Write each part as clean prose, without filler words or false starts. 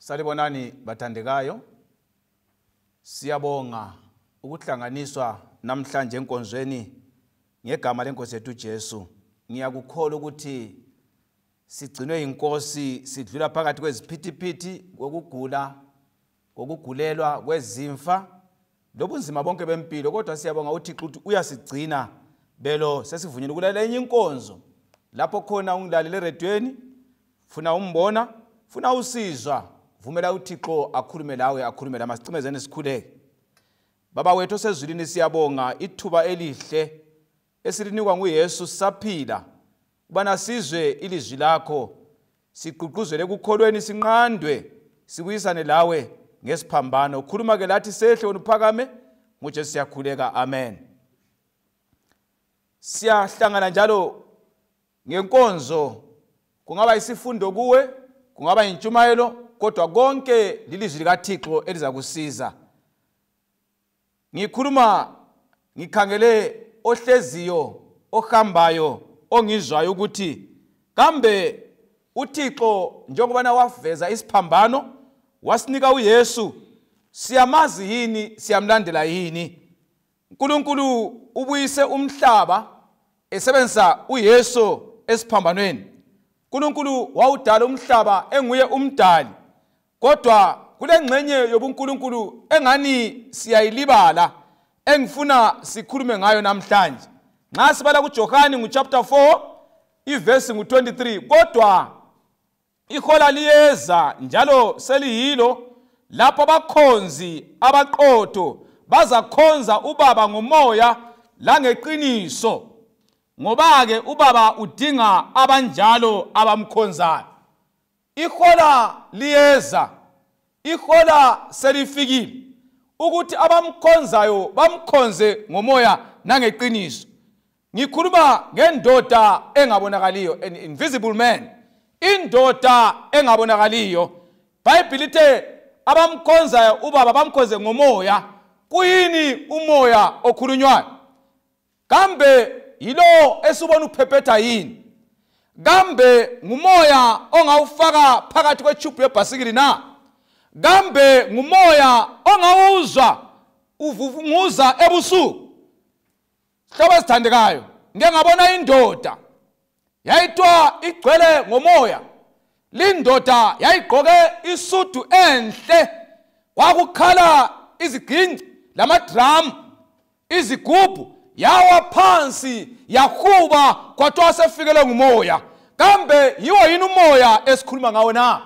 Salibonani bathandekayo, siyabonga ukuhlanganiswa namhlanje enkonzweni ngegama lenkosi yethu Jesu. Ngiyakukholwa ukuthi sigcinwe inkosi sidlula phakathi kweziphithiphithi kokugula, kokugulelwa kwezimfa lobunzima bonke bempilo, kodwa siyabonga uThixo ukuthi uyasigcina belo sesivunyelwe ukulalela enye inkonzo. Lapho khona ungilalele eredweni, funa umbona, funa usizwa, vumela uThixo akhulume lawe, akhulume lama sicimezene sikhuleke. Baba wethu osezulwini siyabonga ithuba elihle esilinikwa nguYesu saphila ubana sizwe ilizwi lakho, siqhuquzele ekukholweni, sinqandwe, sikuyisane lawe ngesiphambano. Khuluma ke lathi sehle uphakame ngoJesu siyakhuleka, amen. Siyahlangana njalo ngenkonzo, kungaba isifundo kuwe, kungaba intshumayelo, kodwa konke lilizwi likaThixo eliza kusiza. Ngikhuluma ngikhangele ohleziyo, ohambayo, ongizwayo ukuthi kambe uThixo njengobana waveza isiphambano, wasinika uYesu, siyamazi yini, siyamlandela yini? uNkulunkulu ubuyise umhlaba esebenzisa uYesu esiphambanweni. uNkulunkulu wawudala umhlaba enguye umdali, kodwa kule ngxenye yobuNkulunkulu engani siyayilibala engifuna sikhulume ngayo namhlanje. Nxa sibala kuJohane chapter 4 iverse 23, kodwa ihola liyeza njalo seliyilo lapho abakhonzi abaqotho bazakhonza uBaba ngomoya langeqiniso, ngoba ke uBaba udinga abanjalo abamkhonzayo. Ihola liyeza, ihola selifikile ukuthi abamkhonzayo bamkhonze ngomoya nangeqiniso. Ngikhuluma ngendoda engabonakaliyo, an invisible man, indoda engabonakaliyo. Bible lithe abamkhonzayo uBaba bamkhonze ngomoya. Kuyini umoya okhulunywayo? Kambe yilo esubona uphephetha yini? Kambe ngumoya ongawufaka phakathi kwetube yebhasikili na? Kambe ngumoya ongawuzwa uvuvunguza ebusuku? Hlobo esithandekayo, ngiyabona indoda yayitwa igcwele ngomoya. Lindoda yayigqoke isudu enhle, kwakukhala iziginci lamadrum, izigubhu, yawa phansi yahuba kwathiwa sefikele ngumoya. Kambe yiwo yini umoya esikhuluma ngawo na?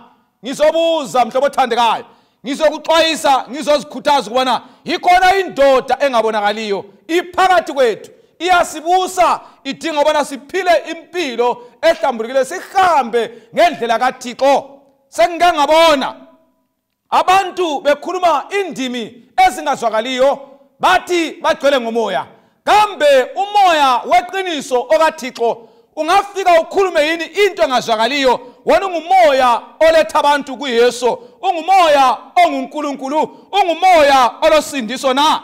Ngizobuza mhlobo othandekayo, ngizokuxwayisa, ngizozikhuthaza ukubana ikhona indoda engabonakaliyo iphakathi kwethu, iyasibusa, idinga ukubana siphile impilo ehlambulukile, sihambe ngendlela kaThixo. Sengike ngabona abantu bekhuluma indimi ezingazwakaliyo, bathi bagcwele ngomoya. Kambe umoya weqiniso okaThixo ungafika ukhulume yini into engazwakaliyo? Wena ungumoya oletha abantu kuYesu, ungumoya onguNkulunkulu, ungumoya olosindiso na?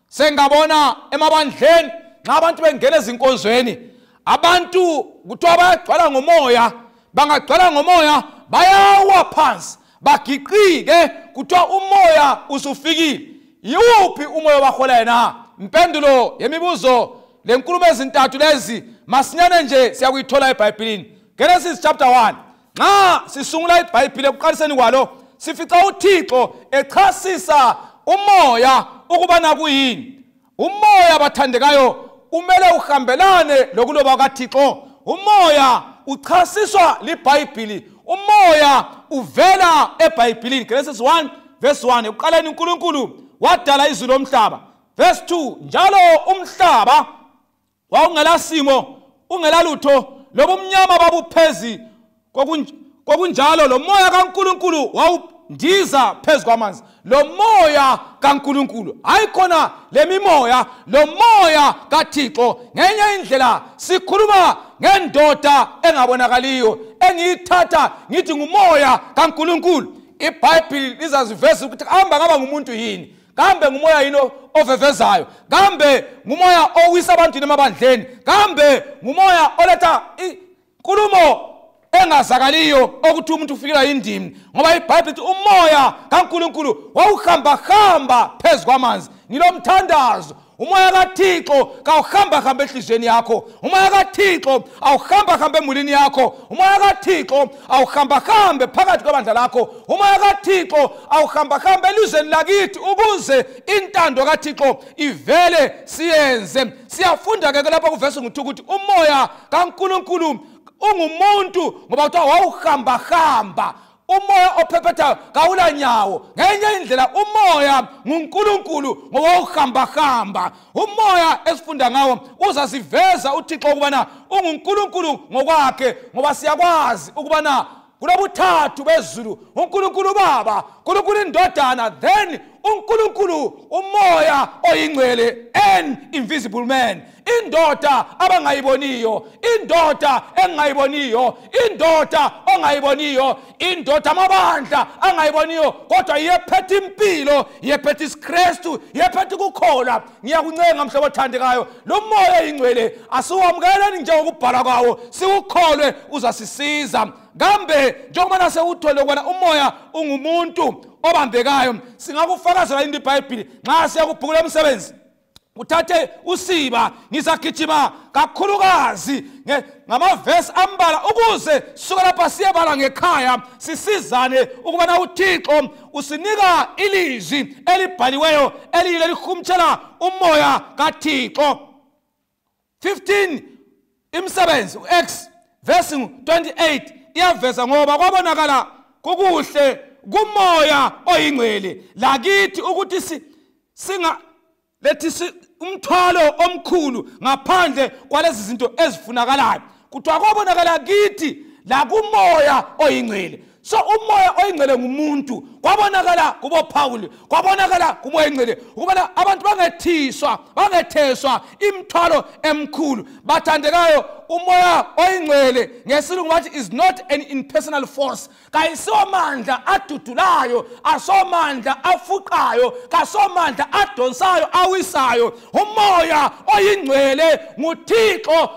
Sengabona emabandleni nxa abantu bengena ezinkonzweni, abantu kuthiwa bayagcwala ngomoya, bangagcwala ngomoya bayawa phansi bagiqike, kuthiwa umoya usufikile. Yiwuphi umoya obaholayo na? Impendulo yemibuzo lenkulumo ezintathu lezi masinyane nje siyakuyithola eBhayibhelini. Genesis chapter 1. Nxa sisungula iBhayibheli ekuqaliseni kwalo, sifica uThixo echasisa umoya ukubana kuyini. Umoya bathandekayo umele uhambelane lokuloba kaThixo. Umoya uchasiswa liBhayibheli, umoya uvela eBhayibhelini. Genesis 1 verse 1, ekuqaleni uNkulunkulu wadala izulu lomhlaba. Verse 2, njalo umhlaba wawungelasimo, ungelalutho, lobumnyama babuphezi kokunjalo, lo moya kaNkulunkulu wawundiza phezu kwamanzi. Lo moya kaNkulunkulu, ayikhona lemimoya, lo moya kaThixo. Ngenye indlela sikhuluma ngendoda engabonakaliyo, engiyithatha ngithi ngumoya kaNkulunkulu. iBhayibheli lizaziveza ukuthi hamba ngaba ngumuntu yini. Kambe ngumoya yini ovevezayo? Kambe ngumoya owisa abantu emabandleni? Kambe ngumoya oletha inkulumo engazakaliyo ukuthi umuntu ufikela indimi ngoba iBhayibheli lithi umoya kaNkulunkulu wawuhamba phezu kwamanzi. Ngilomthandazo umoya kaThixo kawuhamba enhlizweni yakho, umoya kaThixo awuhamba emulini yakho, umoya kaThixo awuhamba phakathi kwabandla lakho, umoya kaThixo awuhamba elizweni lakithi ukuze intando kaThixo ivele siyenze. Siyafunda ke lapha kuvesi ukuthi umoya kaNkulunkulu ungumuntu ngoba kuthiwa wawuhamba. Umoya ophephethayo kawula nyawo. Ngenye indlela umoya nguNkulunkulu ngoba uhamba. Umoya esifunda ngawo uzasiveza uThixo ukubana unguNkulunkulu ngokwakhe ngoba siyakwazi ukubana kulobuthathu bezulu, uNkulunkulu Baba, uNkulunkulu Indodana, then uNkulunkulu umoya oyingcwele, an invisible man. Indoda abangayiboniyo, indoda engayiboniyo, indoda ongayiboniyo, indoda amabandla angayiboniyo kodwa yephethe impilo, yephethe iKristu, yephethe ukukholwa. Ngiyakuncenga mhlobo othandekayo, lo moya oyingcwele asiwamkeleni njengokubhala kwawo, siwukholwe uzasisiza. Kambe njengoba sewuthole ukubana umoya ungumuntu obambekayo, singakufakazela into iBhayibheli nxa siyakubhukula umsebenzi. Uthathe usiba ngizagijima kakhulukazi ngamavesi ambala ukuze suka lapha siyebala ngekhaya sisizane ukubana uThixo usinika ilizwi elibhaliweyo eliyilo lihumtshela umoya kaThixo. 15 imisebenzi Acts verse 28 iyaveza ngoba kwabonakala kukuhle kumoya oyingcwele lakithi ukuthi lethi umthwalo omkhulu ngaphandle kwalezi zinto ezifunakalayo. Kuthiwa kwabonakala kithi la kumoya oyingcwele. So umoya oyingcwele ngumuntu. Kwabonakala kubo Paul, kwabonakala kumoya oyingcwele ukubana abantu bangetheswa imthwalo emkhulu. Bathandekayo, umoya oyingcwele ngesilungu bathi is not an impersonal force. Kayisomandla adudulayo, asomandla afuqayo, kasomandla adonsayo, awisayo. Umoya oyingcwele nguThixo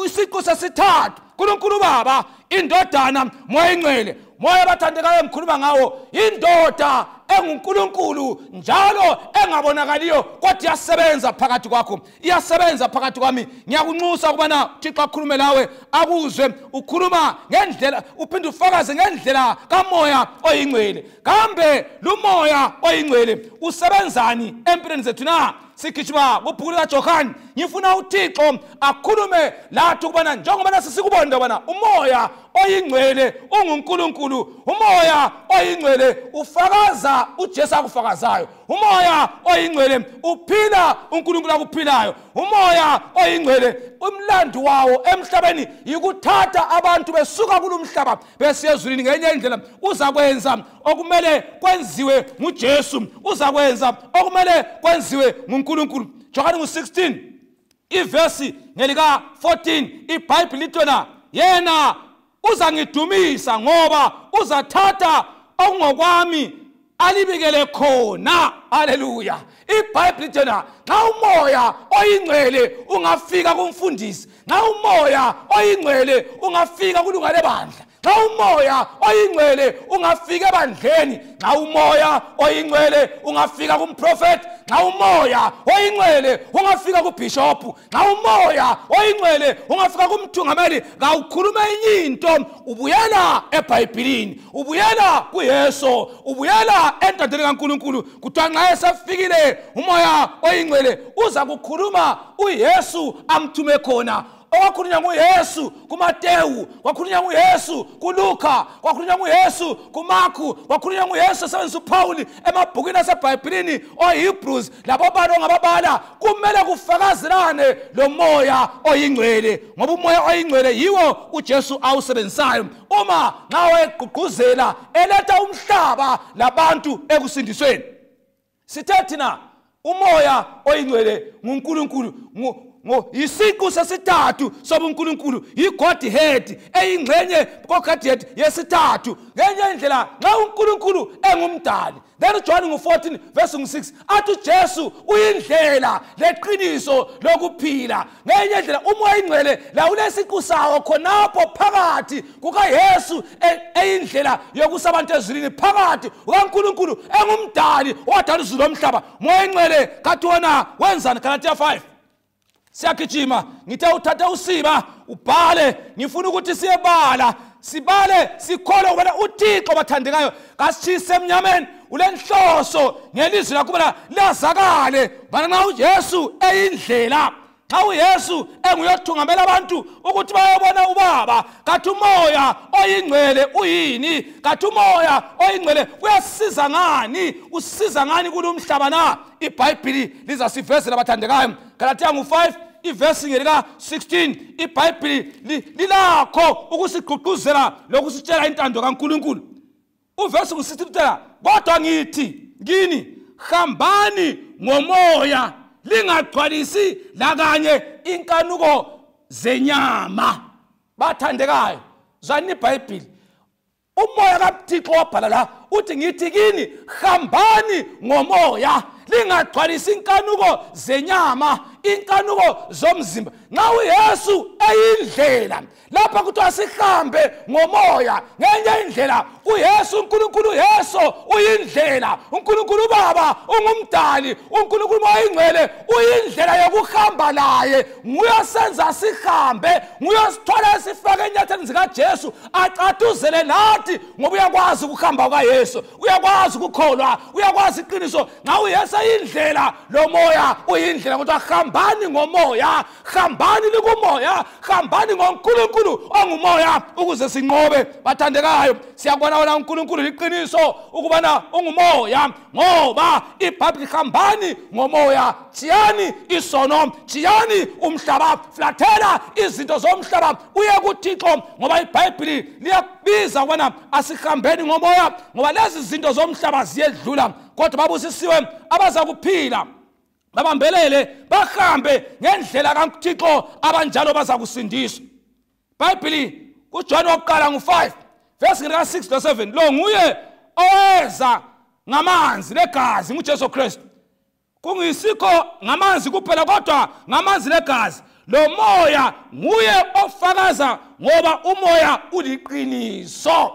isiqu sesithathu, uNkulunkulu Baba, Indodana, moya oyingcwele. Moya bathandekayo emkhuluma ngawo indoda enguNkulunkulu njalo engabonakaliyo kodwa iyasebenza phakathi kwakho, iyasebenza phakathi kwami. Ngiyakunxusa ukubana uThixo akhulume lawe, akuzwe ukhuluma ngendlela, uphinde ufakaze ngendlela kamoya oyingcwele. Kambe lo moya oyingcwele usebenzani empilweni zethu na? Sikijima kubhuku likaJohane, ngifuna uThixo akhulume lathi ukubana njengoba sisikubonda bana umoya oyingcwele unguNkulunkulu, umoya oyingcwele ufakaza uJesu akufakazayo, umoya oyingcwele uphila uNkulunkulu akuphilayo, umoya oyingcwele umlando wawo emhlabeni yikuthatha abantu besuka kulomhlaba besiya ezulwini. Ngenye indlela uzakwenza okumele kwenziwe nguJesu, uzakwenza okumele kwenziwe nguNkulunkulu. Johane 16 iverse ngelika 14 iBhayibheli litona yena uzangidumisa ngoba uzathatha okungokwami alibikele khona. Haleluya. iBhayibheli litona nxa umoya oyingcwele ungafika kumfundisi, nxa umoya oyingcwele ungafika kulunga lebandla, nxa umoya oyingcwele ungafika ebandleni, nxa umoya oyingcwele ungafika kumprofeti, nxa umoya oyingcwele ungafika kubhishopu, nxa umoya oyingcwele ungafika kumthungameli, kawukhulume enye into, ubuyela eBhayibhelini, ubuyela kuYesu, ubuyela entandeni kaNkulunkulu. Kuthiwa nxa esefikile umoya oyingcwele uza kukhuluma uYesu amthume khona. Okwakhulunywa nguYesu kuMatewu, kwakhulunywa nguYesu kuLukha, kwakhulunywa nguYesu kuMarku, kwakhulunywa nguYesu esebenzisa uPaul emabhukini aseBhayibhelini oHebrews labo balo ngababala. Kumele kufakazelane lo moya oyingcwele ngoba umoya oyingcwele yiwo uJesu awusebenzisayo uma nxa egqugquzela eletha umhlaba labantu ekusindisweni. Sithe thina umoya oyingcwele nguNkulunkulu, yisiqu sesithathu sobuNkulunkulu, yiGodhead eyingxenye koGodhead yesithathu. Ngenye indlela nxa uNkulunkulu engumdali, Then John 14 verse 6 athi Jesu uyindlela leqiniso lokuphila. Ngenye indlela umoya ingcwele la unesiqu sawo khonapho phakathi kuka Yesu eyindlela yokusa abantu ezulwini phakathi ukaNkulunkulu engumdali wadala izulu lomhlaba. Moya ingcwele kathi wona wenzani? Galatiya 5. Siyagijima ngithe uthathe usiba ubhale ngifuna ukuthi siyebala sibale sikholwe ukubana uThixo bathandekayo kasitshise emnyameni ulenhloso ngelizwi lakho ukubana lazakale bana nxa uJesu eyindlela nxa uYesu enguyothungamela abantu ukuthi bayobona ubaba kathi umoya oyingcwele uyini kathi umoya oyingcwele uyasiza ngani usiza ngani kulomhlaba na iBhayibheli lizasivezela bathandekayo Galatiya 5 iverse ngelika 16 iBhayibheli lilakho ukusigqugquzela lokusitshela intando kaNkulunkulu. Uverse ku16 utela kodwa ngithi kini hambani ngomoya lingagcwalisi la kanye inkanuko zenyama. Bathandekayo zani iBhayibheli umoya kaThixo wabhala la uthi ngithi kini hambani ngomoya lingagcwalisi inkanuko zenyama inkanuko zomzimba. Nxa uYesu eyindlela lapha kuthiwa sihambe ngomoya ngenye indlela uYesu uNkulunkulu Yesu uyindlela uNkulunkulu Baba ungumdali uNkulunkulu oyingcwele uyindlela yokuhamba laye nguyasenza sihambe nguyosithola sifake enyatheni zikaJesu aqathuzele nathi ngoba uyakwazi ukuhamba kaYesu uyakwazi ukukholwa uyakwazi iqiniso. Nxa uYesu ayindlela lo moya uyindlela kuthiwa hambani ngomoya hambani likumoya hambani ngoNkulunkulu ongumoya ukuze sinqobe. Bathandekayo siyabona wona uNkulunkulu liqiniso ukubana ungumoya ngoba iBhayibheli hambani ngomoya tshiyani isono tshiyani umhlaba flathela izinto zomhlaba uye kuThixo ngoba iBhayibheli liyabiza ukubana asihambeni ngomoya ngoba lezi zinto zomhlaba ziyedlula kodwa babusisiwe abaza kuphila babambelele bahambe ngendlela kaNkulunkulu abanjalo baza kusindiswa. Bhayibheli kuJohane wokuqala 5 verse 6 to 7 lo nguye oweza ngamanzi legazi nguJesu Kristu kungisikho ngamanzi kuphela kodwa ngamanzi legazi lo moya nguye ofakaza ngoba umoya uliqiniso.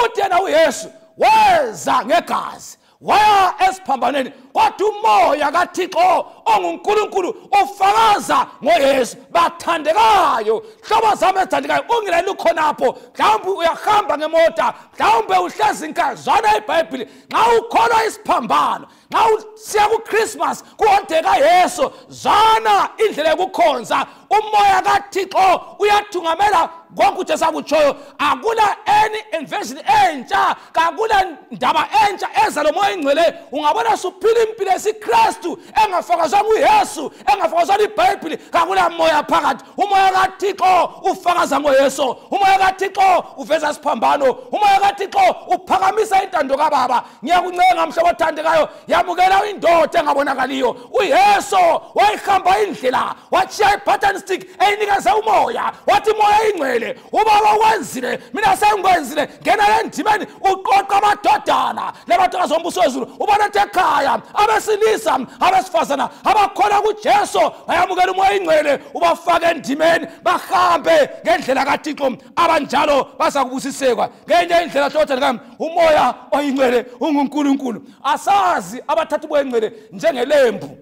Uthi yena uYesu weza ngegazi waya esiphambanweni kodwa umoya kaThixo onguNkulunkulu ofakaza ngoYesu. Bathandekayo hlobo zami ethandekayo ungileli khonapho mhlawumbe uyahamba ngemota mhlawumbe uhlezi inkazana iBhayibheli nxa ukholwa isiphambano nxa usiya kuChristmas kuhondeka Yesu zana indlela yokukhonza umoya kaThixo uyathungamela konke uJesu akutshoyo. Akula any invention entsha kakula ndaba entsha eza lo moya ingcwele ungabona suphila impilo esiKristu engafakazwa uYesu engafakazwa iBhayibheli kakula moya phakathi. Umoya kaThixo ufakaza ngoYesu umoya kaThixo uveza isiphambano umoya kaThixo uphakamisa intando kaBaba. Ngiyakuncenga mhlobo othandekayo yamukela indoda engabonakaliyo uYesu wayihamba indlela wachiya ipattern stick eyinikeza umoya wathi moya ingcwele ubaba wenzile mina sengikwenzile ngena endimeni uqoqa amadodana labathokazi ombuso wezulu ubalethe ekhaya abesilisa abesifazana abakhona kuJesu bayamukela umoya ingcwele ubafake endimeni bahambe ngendlela kaThixo abanjalo bazakubusisekwa ngenye indlela hlothana umoya oyingcwele unguNkulunkulu. Asazi abathathu boyingcwele njengelembu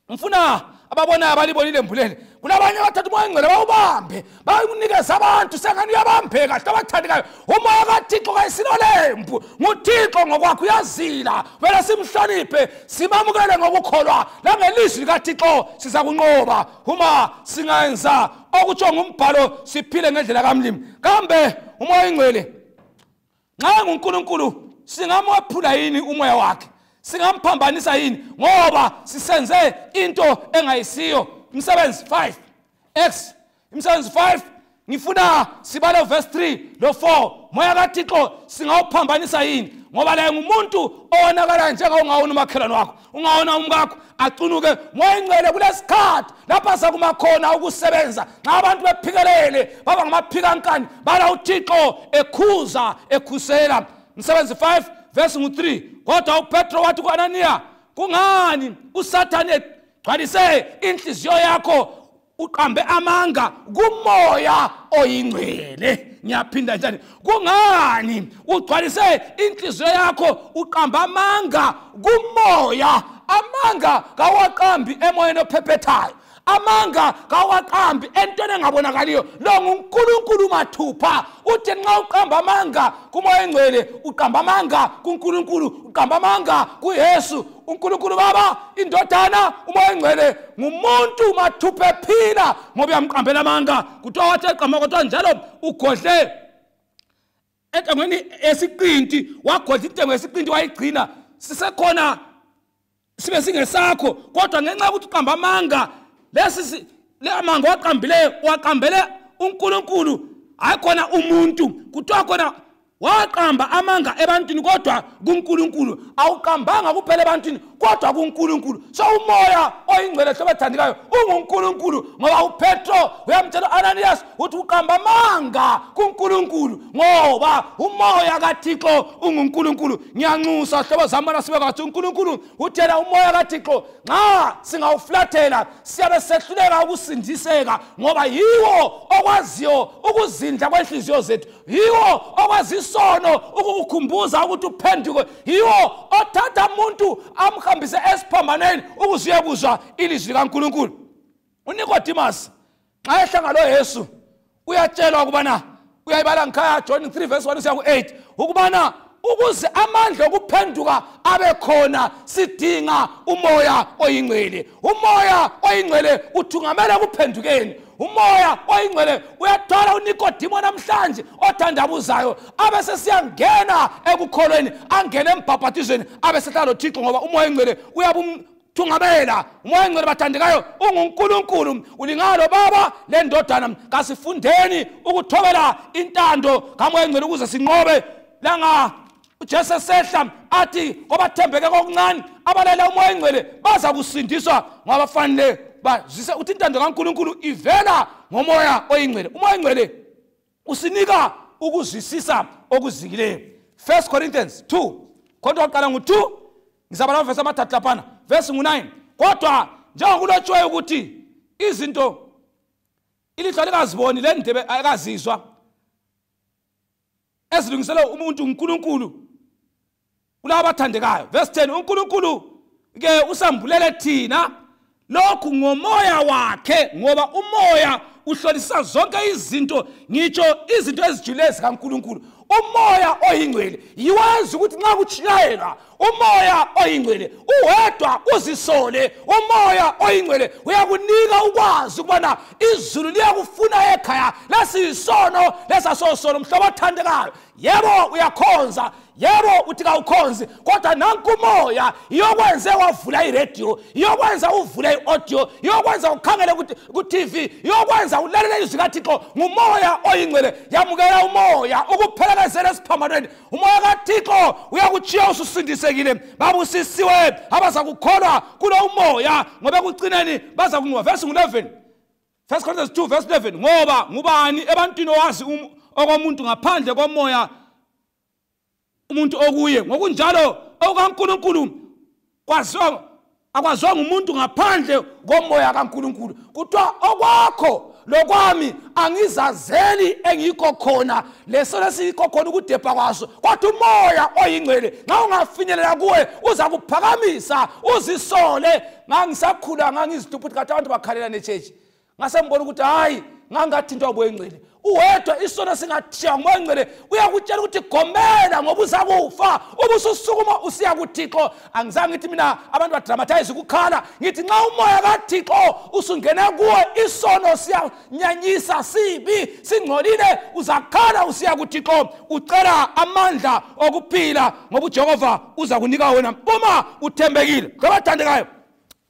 mfuna ababona abalibona ilembu leli kulabanye abathathu umoya ingcwele bawubambe bayinikeza abantu sengani uyabambeka kahle abathandekayo. Umoya kaThixo kayisilolembu nguThixo ngokwakhe uyazila vele simhloniphe simamukele ngokukholwa langelizwi likaThixo siza kunqoba uma singayenza okutsho ngumbhalo siphile ngendlela kaMlimi. Kambe umoya ingcwele nxa nguNkulunkulu singamwaphula yini umoya wakhe singamphambanisa yini ngoba sisenze into engayisiyo. Imisebenzi 5 X Imisebenzi 5 ngifuna sibale verse 3 lo 4 moya kaThixo singawuphambanisa yini ngoba la ngumuntu owonakala njengawungawona umakhelwane wakho ungawona umkakho acunuke. Moya ingcwele kulesikhathi lapha sakumakhona ukusebenza nxa abantu bephikelele baba ngamaphikankani bala uThixo ekhuza ekhusela. Imisebenzi 5 verse 3 kodwa uPetro wathi kuAnaniya, kungani uSathane egcwalise inhliziyo yakho uqambe amanga kumoya oyingcwele? Ngiyaphinda njani, kungani ugcwalise inhliziyo yakho uqamba amanga kumoya? Amanga kawaqambi emoyeni ophephethayo, amanga kawaqambi entweni engabonakaliyo. Lo nguNkulunkulu mathupha. Uthi nxa uqamba amanga kumoya engcwele, uqamba amanga kuNkulunkulu, uqamba amanga kuYesu. uNkulunkulu Baba, indodana, umoya engcwele ngumuntu mathupha ephila ngoba uyamqambela amanga. Kuthiwa wathi eqamba kodwa njalo ugodle entengweni esiqinti, wagodla intengo yesiqinti wayigcina. Sisekhona sibe singesakho, kodwa ngenxa ukuthi uqamba amanga, le amanga waqambele uNkulunkulu, hayikhona umuntu. Kuthiwa khona waqamba amanga ebantwini kodwa kuNkulunkulu, awuqambanga kuphela ebantwini kodwa kuNkulunkulu. So umoya oyingcwele hlobathandikayo unguNkulunkulu, ngoba uPetro uyamtshela Ananias uthi uqamba amanga kuNkulunkulu ngoba umoya kaThixo unguNkulunkulu. Ngiyanxusa hlobo zamana sibe kwathi uNkulunkulu uthela umoya kaThixo nxa singawuflathela siyabe sehluleka ukusindiseka, ngoba yiwo okwaziyo ukuzindla kwenhliziyo zethu, yiwo okwazi isono ukukukhumbuza ukuthi uphenduke, yiwo othatha umuntu amhambise esiphambanweni ukuze uyekuzwa ilizwi likaNkulunkulu. uNicodemus xa ehlangana loYesu uyatshelwa ukubana, uyayibala ngikhaya John 3 verse 1 ku 8, ukubana ukuze amandla okuphenduka abe khona sidinga umoya oyingcwele. Umoya oyingcwele uthungamela kuphendukeni. Umoya oyingcwele uyathola uNicodemus namhlanje othandabuzayo abe sesiyangena ekukholweni, angene embhaphathizweni, abe sehlala loThixo ngoba umoya oyingcwele uyabumthungamela. Umoya oyingcwele bathandekayo unguNkulunkulu. Ulingalo Baba lendodana, kasifundeni ukuthobela intando kamoya oyingcwele ukuze sinqobe langa uJesu sehla athi kwabathembeke kokuncane abalela umoya oyingcwele baza kusindiswa, ngoba fanele bazise uthi intando kaNkulunkulu ivela ngomoya oyingcwele. Umoya oyingcwele usinika ukuzwisisa okuzikileyo. 1 Corinthians 2 kodwa uqala ngo2 ngizabala verse amathathu laphana, verse ngu9. Kodwa njengokulotshiweyo ukuthi izinto ilihlo likaziboni lendebe ayikazizwa ezilungiselwe umuntu uNkulunkulu kulabo abathandekayo. Verse 10, uNkulunkulu ke usambulele thina lokhu ngomoya wakhe, ngoba umoya uhlolisisa zonke izinto, ngitsho izinto ezijulileyo zikaNkulunkulu. Umoya oyingcwele yiwenza ukuthi nxa kuchayela umoya oyingcwele uwedwa uzisole. Umoya oyingcwele uyakunika ukwazi ukubana izulu liyakufuna ekhaya lasiyisono lesasosono. Mhlobo othandekayo, yebo uyakhonza, yebo uthi kawukhonzi, kodwa nanku umoya iyokwenza wavula iradio, iyokwenza uvula iaudio, iyokwenza ukhangele ku TV, iyokwenza ulalele izwi kaThixo. Ngumoya oyingcwele. Yamukela umoya ukuphelekezela esiphambanweni. Umoya kaThixo uyakuchiya ususindisekile. Babusisiwe abaza kukholwa kulo umoya, ngoba kucineni baza kunqoba. Verse 11, 1 Corinthians 2 verse 11, ngoba ngubani ebantwini owazi okomuntu ngaphandle komoya umuntu okuye? Ngokunjalo okaNkulunkulu akwaziwa ngumuntu ngaphandle komoya kaNkulunkulu. Kuthiwa okwakho lokwami angizazeli engikho khona, leso lesiko khona ukudepha kwaso, kodwa umoya oyingcwele nxa ungafinyelela kuwe uza kuphakamisa uzisole. Ngangisakhula ngangizidupha ukuthi kathi abantu bakhalela nechechi, ngasembona ukuthi hayi ngangathintwa umoya oyingcwele. Uwedwa isono singathiya umoya oyingcwele uyakutshela ukuthi gomela ngoba uzakufa, ubususukuma usiya kuThixo. Angizange ngithi mina abantu badramatize ukukhala, ngithi nxa umoya kaThixo usungena kuwe isono siyanyanyisa, sibi, singcolile, uzakhala usiya kuThixo ucela amandla okuphila, ngoba uJehova uza kunika wena uma uthembekile. Ngabathandekayo,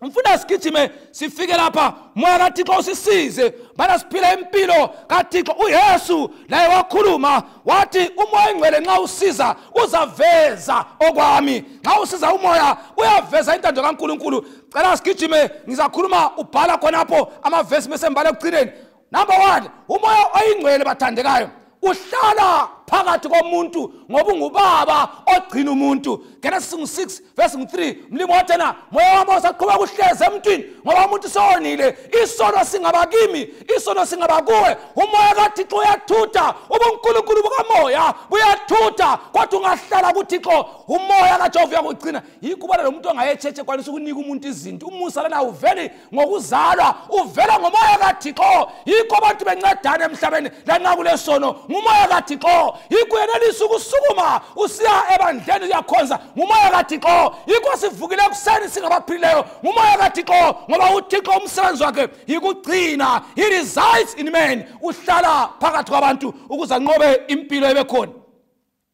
mfuna sigijime sifike lapha. Moya kaThixo usisize bana siphile impilo kaThixo. uYesu naye wakhuluma wathi umoya oyingcwele nxa usiza uzaveza okwami. Nxa usiza umoya uyaveza intando kaNkulunkulu. Cela sigijime, ngizakhuluma ubhala khonapho amavesi bese mbale ekugcineni. Number 1, umoya oyingcwele bathandekayo uhlala phakathi komuntu ngoba ungubaba ogcina umuntu. Genesis 6 verse 3 mlimo wathena moya wami usaqhubeka uhleze emntwini ngoba umuntu sonile. Isono singaba kimi, isono singaba kuwe. Umoya kaThixo uyathutha, ubuNkulunkulu bukamoya buyathutha, kodwa ungahlala kuThixo. Umoya kaJehova uyakugcina. Yikubona lo muntu ongayecheche kwanisa ukunika umuntu izinto. Umusa lana uveli ngokuzalwa, uvela ngomoya kaThixo. Yikho abantu bencedana emhlabeni lanxa kulesono ngumoya kaThixo. Yikho yenelisa ukusukuma usiya ebandleni uyakhonza ngumoya kaThixo. Yikho sivukile ekuseni singabaphilileyo ngumoya kaThixo, ngoba uThixo umsebenzi wakhe yikugcina. He resides in man. Uhlala phakathi kwabantu ukuze anqobe impilo ebekhona.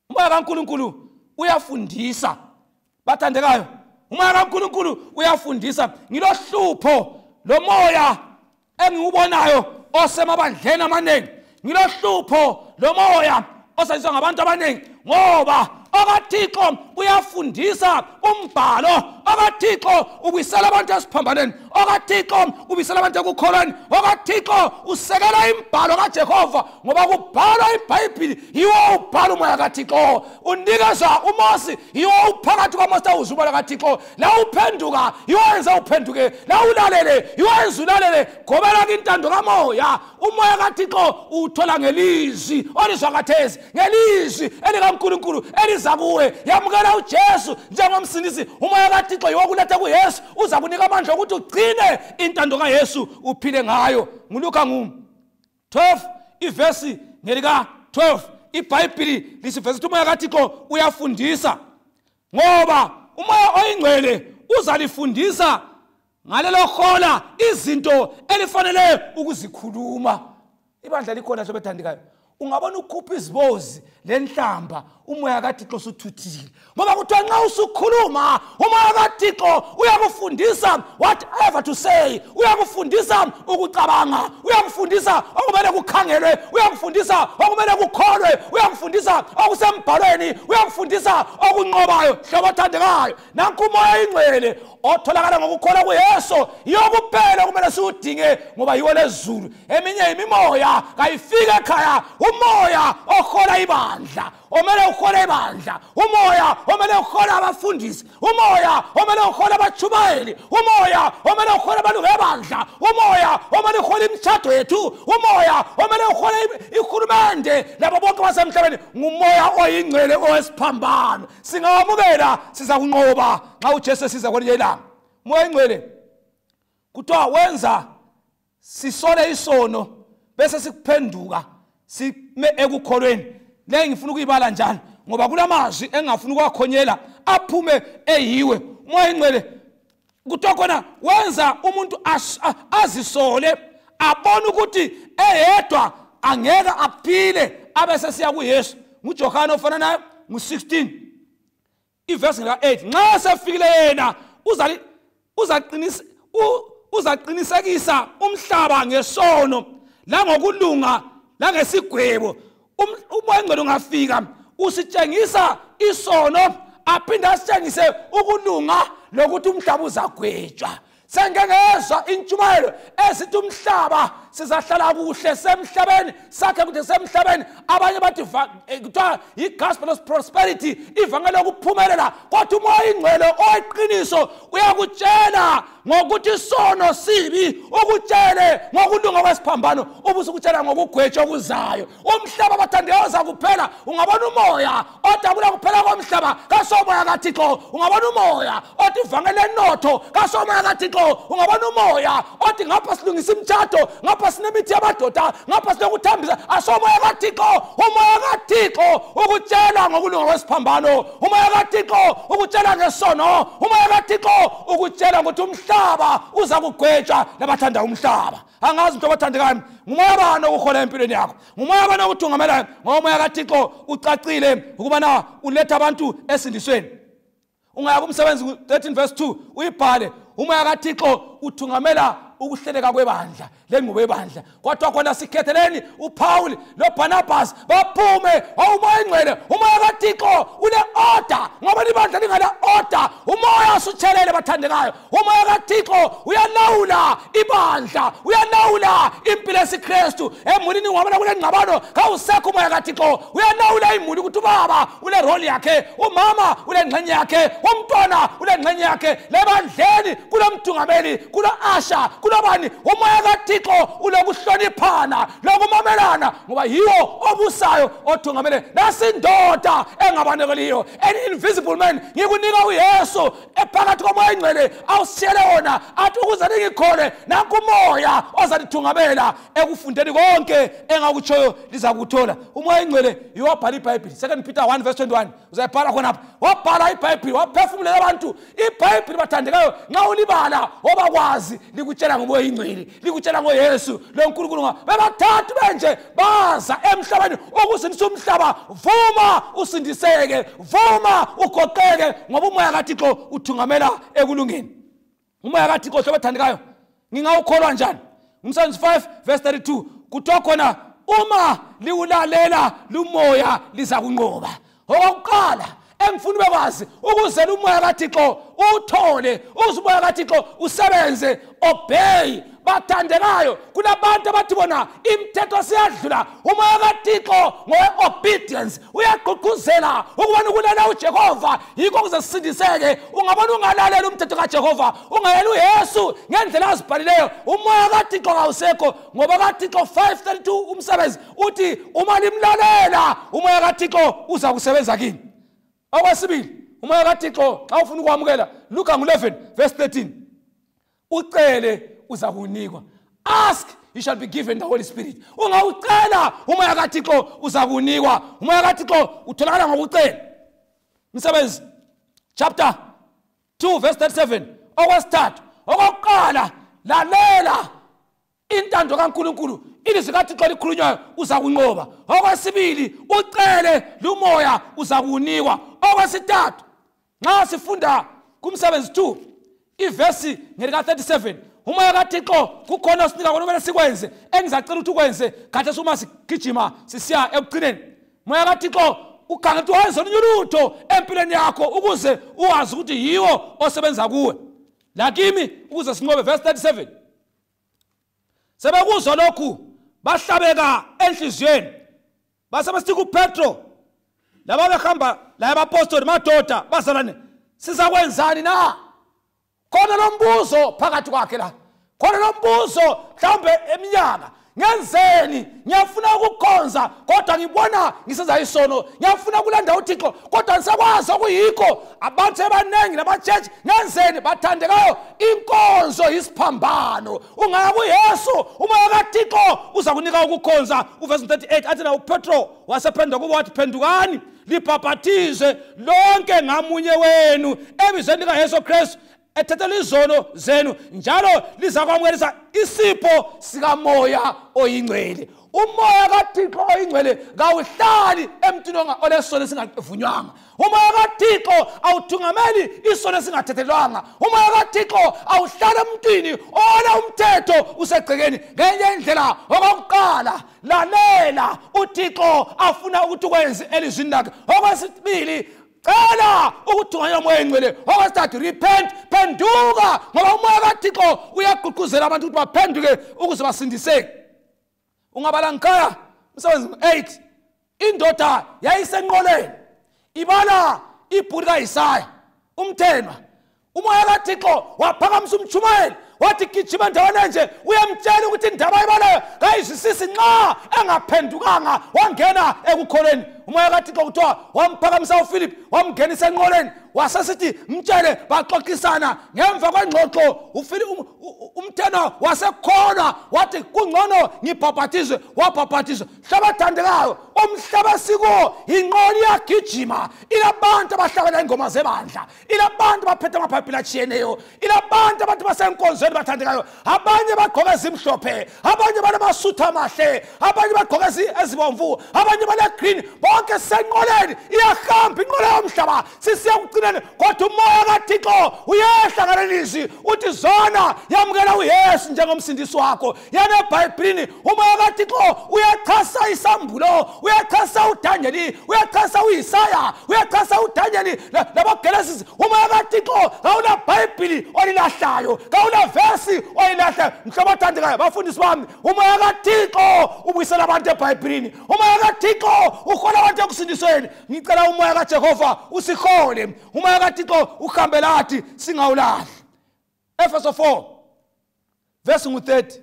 Umoya kaNkulunkulu uyafundisa. Bathandekayo, umoya kaNkulunkulu uyafundisa. Ngilohlupho lo moya engiubonayo osemabandleni amaningi. Ngilohlupho lo moya osetshenziswa ngabantu abaningi ngoba okaThixo uyafundisa umbhalo. okaThixo ubisela abantu esiphambaneni. okaThixo ubisela abantu ekukholweni. okaThixo usekela imbhalo kaJehova ngoba kubhalwa iBhayibheli yiwo ubhala umoya kaThixo. Unikeza uMosi yiwo uphakathi kwaMosi uzubala kaThixo. La uphenduka yiwo enza uphenduke. La ulalele yiwo enza ulalele. Gobela intando kamoya. Umoya kaThixo uthola ngelizwi olizwa kathesi, ngelizwi elikaNkulunkulu eliza kuwe. Yamukela uJesu njengomsindisi. Umoya kaThixo yiwo kuletha kuYesu, uza kunika amandla ukuthi ugcine intando kaYesu uphile ngayo. NguLukha 12 ivesi ngelika 12. iBhayibheli lisiveza umoya kaThixo uyafundisa ngoba umoya oyingcwele uzalifundisa ngalelo hola izinto elifanele ukuzikhuluma. Ibandla likhona nje bethandikayo. Ungabona ukhupha izibozi lenhlamba umoya kaThixo usuthuthile. Ngoba kuthiwa nxa usukhuluma umoya kaThixo uyakufundisa whatever to say. Uyakufundisa ukucabanga, uyakufundisa okumele kukhangelwe, uyakufundisa okumele kukholwe, uyakufundisa okusembhalweni, uyakufundisa okunqobayo. Hlobo thandekayo, nanku umoya oyingcwele otholakala ngokukholwa kuYesu yokuphela kumele siudinge ngoba yiwo lezulu. Eminye imimoya kayifike ekhaya. Umoya ohola ibandla omele uhola ibandla. Umoya omele uhola abafundisi. Umoya omele uhola abatshumayeli. Umoya omele uhola abantu ngebandla. Umoya omele uhola imishado yethu. Umoya omele uhola ihulumende labo bonke basemhlabeni. Ngumoya oyingcwele owesiphambano. Singawamukela siza kunqoba nxa uJesu siza kwelinye ilanga. Umoya oyingcwele kuthiwa wenza sisole isono bese sikuphenduka sime ekukholweni. Le ngifuna ukuyibala njalo ngoba kulamazwi engafuna ukwakhonyela aphume eyiwe. Umoya oyingcwele kuthiwa khona wenza umuntu azisole abone ukuthi eyedwa angeke aphile abese siya kuYesu. NguJohane ofana naye 16 ivesi 8. Nxa sefikile yena uzaqinisekisa umhlaba ngesono langokulunga langesigwebo. Umoya oyingcwele ungafika usitshengisa isono aphinda asitshengise ukulunga lokuthi umhlaba uzagwetshwa. Sengengezwa intshumayelo esithi umhlaba sizahlala kuhle semhlabeni sakhe kude semhlabeni. Abanye bathi kuthiwa i-gospel of prosperity, ivangeli lokuphumelela. Kodwa umoya oyingcwele oyiqiniso uyakutshela ngokuthi isono sibi, ukutshele ngokulunga kwesiphambano, ubusukutshela ngokugwetshwa okuzayo. Umhlaba bathandekayo uzakuphela. Ungabona umoya odabula kuphela komhlaba kasomoya kaThixo. Ungabona umoya othi ivangeli lenotho kasomoya kaThixo. Ungabona umoya othi ngapha silungisa imitshato, ngapha sinemithi yabadoda, ngapha sinokuthambisa. Asomoya kaThixo. Umoya kaThixo ukutshela ngokulunga kwesiphambano. Umoya kaThixo ukutshela ngesono. Umoya kaThixo ukutshela ukuthi umhlaba uza kugwetshwa nabathanda umhlaba. Angazi into abathandekayo, ngumoya bani okuhola empilweni yakho? Ngumoya bani okuthungamelayo? Ngomoya kaThixo ucacile ukubana uletha abantu esindisweni. Ungaya kumsebenzi 13 verse 2 uyibhale. Umoya kaThixo uthungamela ukuhleleka kwebandla lenqubo yebandla. Kodwa khona sikhetheleni uPaul noBarnabas baphume umoya oyingcwele. Umoya kaThixo une order ngoba ibandla lingala order. Umoya Masuthelele bathandekayo. Umoya kaThixo uyalawula ibandla, uyalawula impilo yesiKristu. Emulini wabona kule ngqabano kawusekho umoya kaThixo. Uyalawula imuli ukuthi ubaba ule role yakhe, umama ule ngxenye yakhe, umntwana ule ngxenye yakhe. Lebandleni kulomthungameli, kulo-asha, kulobani. Umoya kaThixo ulokuhloniphana, lokumamelana ngoba yiwo obusayo othungamele. Nasindoda engabanekeliyo, an invisible man. Ngikunika uYesu ephakathi komoya engcwele awusiyele wona athi ukuze ningikhole nanku umoya ozalithungamela ekufundeni konke engakutshoyo lizakuthola. Umoya engcwele yiwabhala iBhayibheli. 2 Peter 1:21 uzayibhala khonapha. Wabhala iBhayibheli, waphefumulela abantu iBhayibheli bathandekayo. Nxa ulibala obakwazi likutshela ngomoya engcwele, likutshela ngoYesu lo nkulunkulu nga bebathathu benje baza emhlabeni ukusindisa umhlaba. Vuma usindiseke, vuma ugoqeke ngoba umoya kaThixo uthungamela ekulungeni. Umoya kaThixo hlobathandekayo ngingawukholwa njani? Umsandisi 5:32 kuthiwa khona uma liwulalela lumoya liza kunqoba. Okokuqala engifuna bekwazi ukuze umoya kaThixo uthole, ukuze umoya kaThixo usebenze, obey. Bathandekayo kunabantu abathi bona imithetho siyadlula. Umoya kaThixo ngowe-obedience uyagqugquzela ukubona ukulela uJehova yikho kuze sisindiseke. Ungabona ungalalela umthetho kaJehova, ungalela uYesu ngendlela azibhalileyo, umoya kaThixo kawusekho. Ngoba kaThixo 5:32 umsebenzi uthi uma limlalela umoya kaThixo uza kusebenza kini. Okwesibili, umoya kaThixo xa ufuna ukwamukela, Luka 11:13 ucele uza kunikwa. Ask, you shall be given the Holy Spirit. Ungawucela umoya kaThixo uza kunikwa. Umoya kaThixo utholakala ngokucela. Msebenzi chapter 2:37 okwesithathu. Okokuqala lalela intando kaNkulunkulu, ilizwi kaThixo likhulunywayo uza kunqoba. Okwesibili ucele lumoya uza kunikwa. Okwesithathu nxa sifunda kumsebenzi 2 ivesi ngelika 37 umoya kaThixo kukhona sinika kona kumele sikwenze engizacela ukuthi ukwenze khathesi uma sigijima sisiya ekugcineni. Umoya kaThixo ukhangela ukuthi wenze ulutho empilweni yakho ukuze uwazi ukuthi yiwo osebenza kuwe. Lakimi ukuze sinqobe verse 37 sebekuzwa lokhu bahlabeka enhliziyweni basebesithi kuPetro laba behamba la abapostoli madoda bazalwane sizakwenzani na? Khona lombuzo phakathi kwakhe la, khona lombuzo mhlawumbe eminyaka ngenzeni, ngiyafuna ukukhonza kodwa ngibona ngisenza isono, ngiyafuna kulanda uThixo kodwa ngisakwazi okuyikho. Abantu abanengi nabachurch ngenzeni bathandekayo, inkonzo yisiphambano. Ungaya kuYesu umoya kaThixo uza kunika ukukhonza. Uverse 38 athi na uPetro wasephendula kubo wathi phendukani libhaphathize lonke ngamunye wenu ebizweni likaYesu Kristu ethethela izono zenu njalo lizakwamukela isipho sikamoya oyingcwele. Umoya kaThixo oyingcwele kawuhlali emntwini olesono esingavunywanga. Umoya kaThixo awuthungameli isono esingathethelwanga. Umoya kaThixo awuhlala emntwini ola umthetho usegcekeni. Ngenye indlela okokuqala lalela uThixo afuna ukuthi ukwenze elizwini lakhe. Okwesibili cela ukuthunganya umoya engcwele. Okwesithathu repent, phenduka ngoba umoya kaThixo uyagqugquzela abantu ukuthi baphenduke ukuze basindiseke. Ungabala ngikhaya umsebenzi 8 indoda yayisenqoleni ibala ibhuri kaIsaya umthenwa. Umoya kaThixo waphakamisa umtshumayeli wathi gijima ndawana nje uyamtshela ukuthi indaba ayibalayo kayizwisisi nxa engaphendukanga wangena ekukholeni. Umoya kaThixo kuthiwa wamphakamisa uPhilip wamngenisa enqoleni wasesithi mtshele baxoxisana. Ngemva kwengxoxo umthenwa wasekhona wathi kungcono ngibhaphathizwe, wabhaphathizwa. Hlabathandekayo umhlaba siko inqoli yagijima. Ilabantu abahlabela ingoma zebandla, ilabantu baphethe amabhayibheli atshiyeneyo, ilabantu abathi basenkonzweni bathandekayo. Abanye bagqoka ezimhlophe, abanye balamasuthi amahle, abanye bagqoka ezibomvu, abanye bale green. konke senqoleni iyahamba inqola yomhlaba sisiya kugcineni kodwa umoya kaThixo uyehla ngelizwi uthi zona yamukela uYesu njengomsindisi wakho. Yana eBhayibhelini umoya kaThixo uyachasa isambulo, uyachasa uDaniel, uyachasa uIsaya, uyachasa uDaniel labaGenesisi. Umoya kaThixo kawuna Bhayibheli olilahlayo, kawuna verse olilahlayo. Mhlobo othandekayo bafundisi bami, umoya kaThixo ubuyisela abantu eBhayibhelini, umoya kaThixo uhola abantu ekusindisweni. Ngicela umoya kaJehova usihole, umoya kaThixo uhambe lathi singawulahli. Efeso 4 verse 30,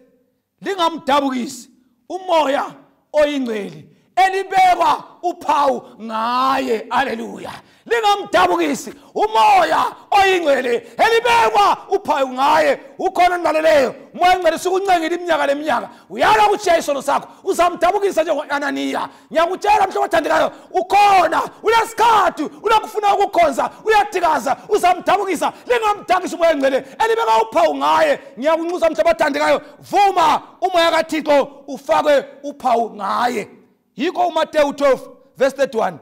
lingamdabukisi umoya oyingcwele elibekwa uphawu ngaye. Haleluya. Lingamdabukisi umoya oyingcwele elibekwa uphawu ngaye. Ukhona naleleyo umoya ngcwele sikuncengile iminyaka leminyaka, uyala ukutshiya isono sakho, uzamdabukisa njengoAnaniya. Ngiyakutshela mhlobo othandekayo, ukhona ulesikhathi unakufuna ukukhonza, uyadikaza, uzamdabukisa. Lingamdabukisi umoya ngcwele elibekwa uphawu ngaye. Ngiyakunxusa mhlobo othandekayo, vuma umoya kaThixo ufakwe uphawu ngaye. Yikho uMatewu 12 verse 31,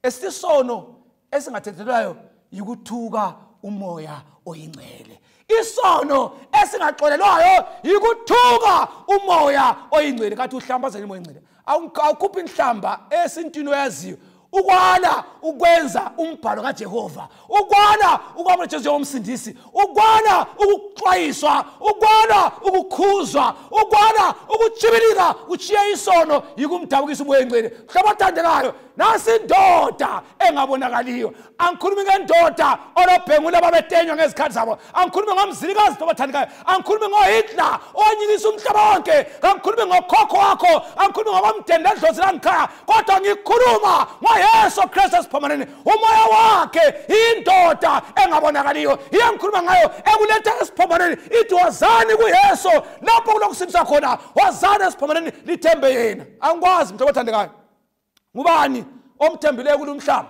esisono esingathethelwayo yikuthuka umoya oyingcwele. Isono esingaxolelwayo yikuthuka umoya oyingcwele. Kathi uhlambazela umoya oyingcwele awukhuphi inhlamba esintini oyaziyo. Ukwala ukwenza umbhalo kaJehova, ukwala ukwamela Jesu njengomsindisi, ukwala ukuxwayiswa, ukwala ukukhuzwa, ukwala ukujibilika uchiye isono yikumdabukisa umoya oyingcwele. Mhlobo othandekayo, nasi indoda engabonakaliyo. Angikhulumi ngendoda olobhengula ababetenywa ngezikhathi zabo, angikhulumi ngomzilikazi mhlobo othandekayo, angikhulumi ngoHitler onyikisa umhlaba wonke, angikhulumi ngokhokho wakho, angikhulumi ngabamdeni ledlozi langikhaya, kodwa ngikhuluma ngoYesu Kristu esiphamaneni. Umoya wakhe indoda engabonakaliyo iyangikhuluma ngayo ekuletha esiphamaneni. Ithi wazani kuYesu lapho kulokusindiswa khona, wazani esiphamaneni lithembe yena. Angikwazi mhlobo othandekayo ngubani omthembileyo kulomhlaba.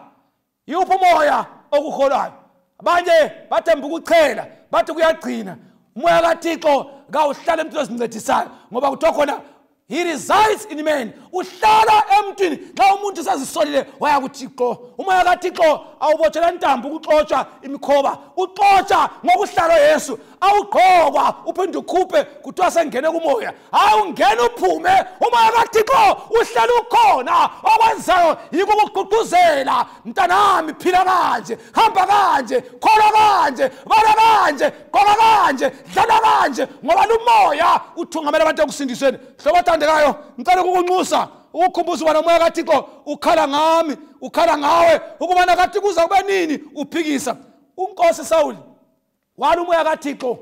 Yuphi umoya okuholayo? Abanye bathemba ukuchela, bathi kuyagcina. Umoya kaThixo kawuhlala emntwini ozincedisayo, ngoba kuthiwa khona he resides in man. Uhlala emntwini xa umuntu sazisolile waya kuThixo. Umoya kaThixo awubotshela intambo ukuxotsha imikhoba, uxotsha ngokuhlala Yesu. Awugqokwa uphinde ukhuphe kuthiwa sengene kumoya, hayi ungena uphume. Umoya kaThixo uhlala ukhona, okwenzayo yiko ukugqugquzela. Mntanami phila kanje, hamba kanje, khola kanje, bala kanje, gqoka kanje, dlala kanje, ngoba umoya uthungamela abantu ekusindisweni. Hlobo othandekayo, ngicela ukukunxusa ukukhumbuza ubana umoya kaThixo ukhala ngami, ukhala ngawe, ukubana kathi kuza kube nini uphikisa. UNkosi Sawuli wala umoya kaThixo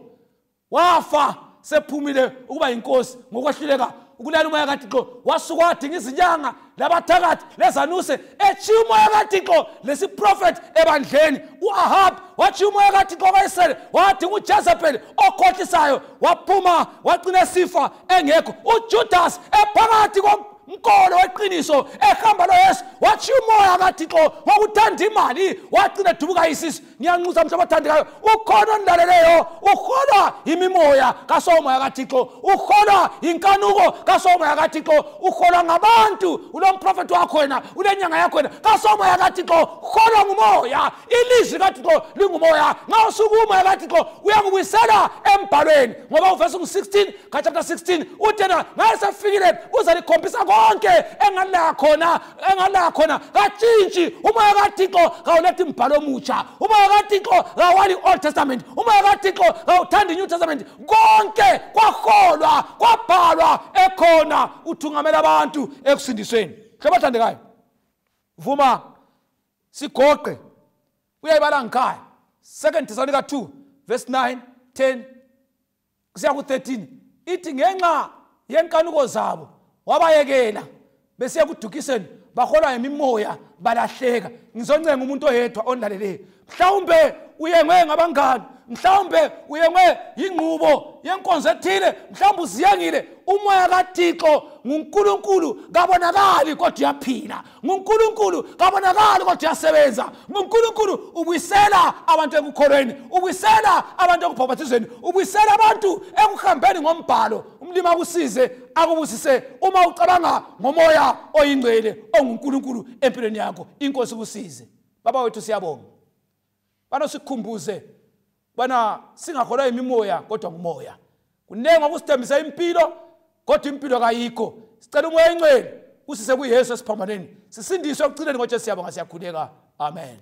wafa sephumile ukuba inkosi ngokwehluleka ukulala umoya kaThixo. Wasuka wadinga izinyanga labathakathi lezanuse echiya umoya kaThixo lesiprofeti ebandleni. uAhab wachiya umoya kaThixo kayisele, wadinga uJezebeli okhohlisayo, waphuma wagcina sifa engekho. uJudas ephakathi mkolo weqiniso ehamba loYesu wachiya umoya kaThixo ngokuthanda imali, wagcina dubuka isisi. Ngiyanxusa mhlobo othandekayo, ukhona ondilaleleyo uhola imimoya kasomoya kaThixo, uhola inkanuko kasomoya kaThixo, uhola ngabantu. Ulomprofeti wakho wena, ulenyanga yakho wena kasomoya kaThixo, hola ngumoya. Ilizwi kaThixo lingumoya. Nxa usuka umoya kaThixo uyakubuyisela embhalweni, ngoba uverse 16 chapter 16 uthena ngasefikile uzalikhombisa konke engala khona katshintshi. Umoya kaThixo kawuletha imbhalo omutsha, umoya kaThixo kawali Old Testament, umoya kaThixo kawuthanda iNew Testament. Konke kwaholwa kwabhalwa ekhona uthungamela abantu ekusindisweni. Hlobo othandekayo, vuma sigoqe uyayibala ngikhaya 2 Thessalonica 2 verse 9 10 kusiya ku 13 ithi ngenxa yenkanuko zabo wabayekela besiya kudukiseni, baholwa yimimoya balahleka. Ngizoncenga umuntu oyedwa onlaleleyo, mhlawumbe uyengwe ngabangani, mhlawumbe uyengwe ingqubo yenkonzo ethile, mhlawumbe uziyangile. Umoya kaThixo nguNkulunkulu kabonakali kodwa uyaphila, nguNkulunkulu kabonakali kodwa uyasebenza, nguNkulunkulu ubuyisela abantu ekukholweni, ubuyisela abantu ekubhaphathizweni, ubuyisela abantu ekuhambeni ngombhalo. umlima akusize akubusise uma ucabanga ngomoya oyingcwele onguNkulunkulu empilweni yakho. Inkosi kusize. Baba wethu siyabonga. Bana sikhumbuze bana singakholwa imimoya kodwa ngumoya. Kunenga ukusithembisa impilo kodwa impilo kayikho. Sicela umoya oyingcwele usise kuYesu esiphambaneni. Sisindiswe ekucineni ngoJesu siyabonga siyakhuleka. Amen.